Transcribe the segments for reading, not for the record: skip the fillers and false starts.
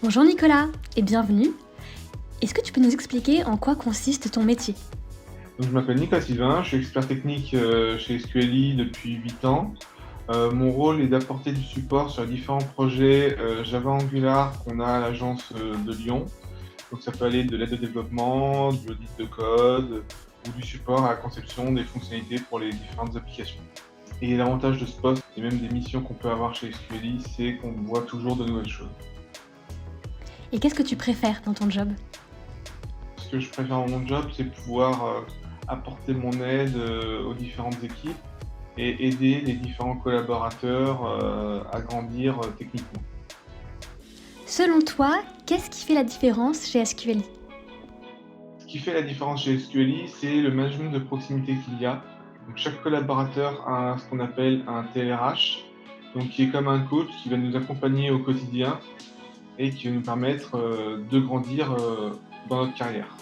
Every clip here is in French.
Bonjour Nicolas et bienvenue. Est-ce que tu peux nous expliquer en quoi consiste ton métier? Donc, je m'appelle Nicolas Sylvain, je suis expert technique chez SQLi depuis 8 ans. Mon rôle est d'apporter du support sur les différents projets Java Angular qu'on a à l'agence de Lyon. Donc ça peut aller de l'aide au développement, de l'audit de code ou du support à la conception des fonctionnalités pour les différentes applications. Et l'avantage de ce poste et même des missions qu'on peut avoir chez SQLi, c'est qu'on voit toujours de nouvelles choses. Et qu'est-ce que tu préfères dans ton job? Ce que je préfère dans mon job, c'est pouvoir apporter mon aide aux différentes équipes et aider les différents collaborateurs à grandir techniquement. Selon toi, qu'est-ce qui fait la différence chez SQLi? Ce qui fait la différence chez SQLi, c'est le management de proximité qu'il y a. Donc, chaque collaborateur a ce qu'on appelle un TLRH, donc qui est comme un coach qui va nous accompagner au quotidien et qui va nous permettre de grandir dans notre carrière.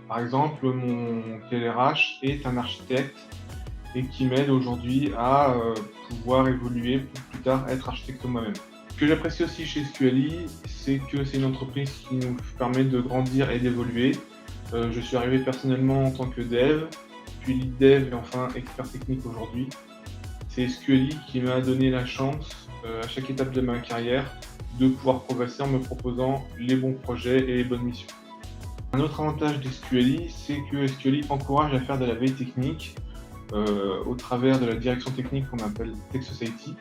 Par exemple, mon TLRH est un architecte et qui m'aide aujourd'hui à pouvoir évoluer pour plus tard être architecte moi-même. Ce que j'apprécie aussi chez SQLi, c'est que c'est une entreprise qui nous permet de grandir et d'évoluer. Je suis arrivé personnellement en tant que dev, puis lead dev et enfin expert technique aujourd'hui. C'est SQLi qui m'a donné la chance, à chaque étape de ma carrière, de pouvoir progresser en me proposant les bons projets et les bonnes missions. Un autre avantage d'SQLi, c'est que SQLi encourage à faire de la veille technique au travers de la direction technique qu'on appelle Tech Society,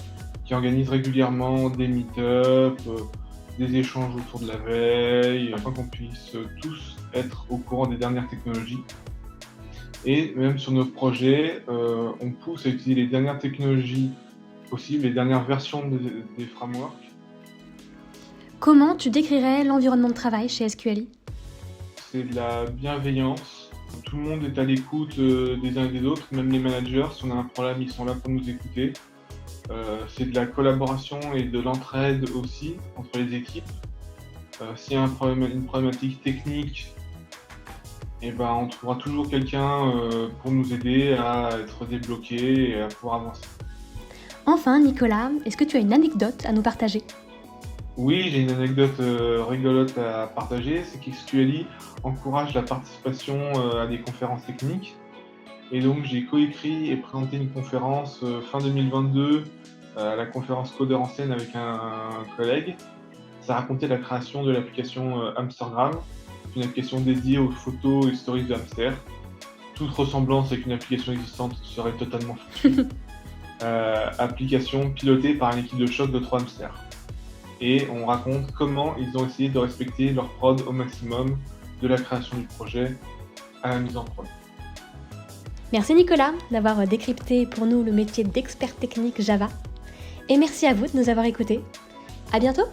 qui organise régulièrement des meet-up, des échanges autour de la veille, afin qu'on puisse tous être au courant des dernières technologies. Et même sur nos projets, on pousse à utiliser les dernières technologies possibles, les dernières versions des frameworks. Comment tu décrirais l'environnement de travail chez SQLi? C'est de la bienveillance. Tout le monde est à l'écoute des uns et des autres, même les managers. Si on a un problème, ils sont là pour nous écouter. C'est de la collaboration et de l'entraide aussi entre les équipes. S'il y a une problématique technique, on trouvera toujours quelqu'un pour nous aider à être débloqué et à pouvoir avancer. Enfin Nicolas, est-ce que tu as une anecdote à nous partager? Oui, j'ai une anecdote rigolote à partager, c'est qu'SQLi encourage la participation à des conférences techniques. Et donc j'ai coécrit et présenté une conférence fin 2022 à la conférence Codeur en scène avec un collègue. Ça racontait la création de l'application Hamstergram, une application dédiée aux photos et stories de hamsters. Toute ressemblance avec une application existante serait totalement fortuite. Application pilotée par une équipe de choc de 3 hamsters. Et on raconte comment ils ont essayé de respecter leur prod au maximum, de la création du projet à la mise en prod. Merci Nicolas d'avoir décrypté pour nous le métier d'expert technique Java. Et merci à vous de nous avoir écoutés. À bientôt!